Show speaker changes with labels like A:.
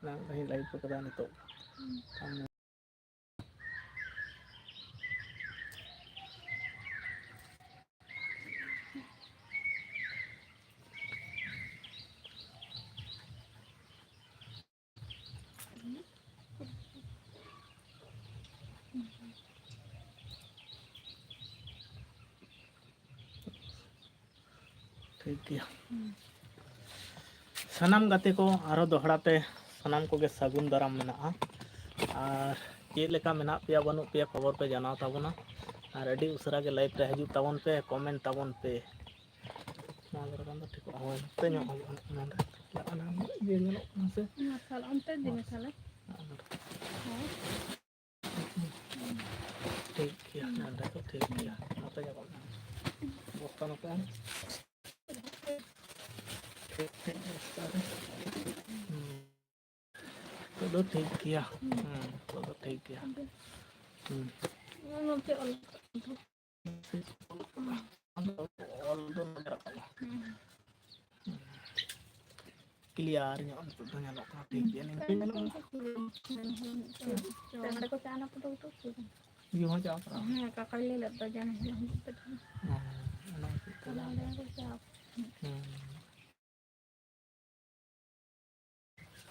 A: कहीं लाइव को कदा नितो ठीक गया सनाम गाते को आरो दोहराते सनाम को गे सगुन दाराम मेना और चेक लेका मेना पेया बनू पेया खबर पे जाना ताबोना और अडी उसरा के लाइव रे हजू ताबोन पे कमेंट ताबोन पे मालर गंदा ठीक हो ते नो नंद लाना ये नो से
B: मसाला अंते दे मसाला
A: ठीक किया नंद तो ठीक किया नते जा बोस्ता नते तो ठीक किया तो ठीक किया क्लियर ᱧᱚᱜ ᱱᱤᱛᱚᱜ ᱫᱚ ᱧᱮᱞᱚᱜ ᱠᱟᱱᱟ ᱴᱷᱤᱠ ᱜᱮᱭᱟ ᱱᱤᱝᱠᱟᱹ ᱧᱮᱞᱚᱜ
B: ᱚᱸᱰᱮ ᱠᱚ ᱪᱟ ᱱᱟ ᱯᱷᱚᱴᱚ ᱯᱷᱚᱴᱚ
A: ᱤᱭᱟᱹ ᱦᱚᱸ ᱪᱟᱞᱟᱜ ᱠᱟᱱᱟ
B: ᱦᱮᱸ ᱠᱟᱠᱟ ᱞᱮ ᱞᱮᱫᱟ ᱡᱟᱱ ᱦᱤᱞᱳᱜ
A: ᱚᱱᱟ
B: ᱪᱟ